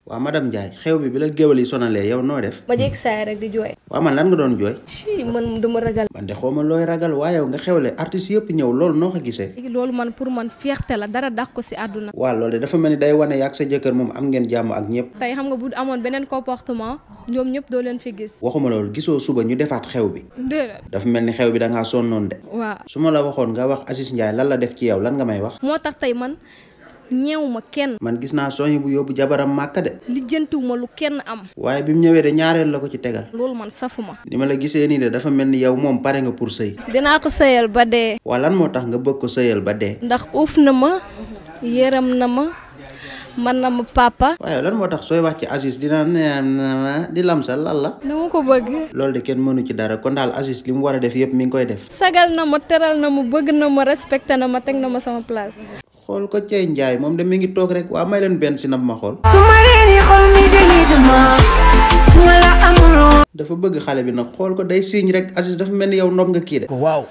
waaw madame Ndiaye xew bi la géwal yi sonalee yow noo def. ma jékki saay rek di jooy. waaw man lan nga doon jooy. si man dama ragal. man de xaw ma looy ragal waaye yow nga xewle artistes yëpp ñëw loolu noo ko gisee. léegi loolu man pour man fierté la dara dàq ko si àdduna. waaw loolu de dafa mel ni day wane yaag sa jëkkër moom am ngeen jàmm ak ñëpp. tey xam nga bu amoon beneen comportement ñoom ñëpp doo leen fi gis. waxuma loolu gisoo suba ñu defaat xew bi. déedéet. dafa mel ni xew bi da ngaa sonnoon de. waaw su ma la waxoon nga wax Aziz Ndiaye lan la def ci yow lan nga may wax. moo tax tey man ñeewuma kenn. man gis naa soñi bu yóbbu jabaram màkk de. lijjantiwuma lu kenn am. waaye bi mu ñëwee de ñaareel la ko ci tegal. loolu man safuma. ni ma la gisee nii de dafa mel ni yow moom pare nga pour sëy. dinaa ko sëyal ba dee. waa lan moo tax nga bëgg ko sëyal ba dee. ndax uuf na ma yéram na ma man na ma papa. waaye lan moo tax sooy wax ci Aziz dina ne di lamsal lan la. dama ko bëgg. loolu de kenn mënu ci dara kon daal Aziz li mu war a def yëpp mi ngi koy def. sagal na ma teral na ma bëgg na ma respecté na ma teg na ma sama place. xool ko cey Njaay moom de mi ngi toog rek waa may leen benn sinab ma xool. dafa bëgg xale bi nag xool ko day siiñ rek Aziz dafa mel ni yow nopp nga kii de. waaw.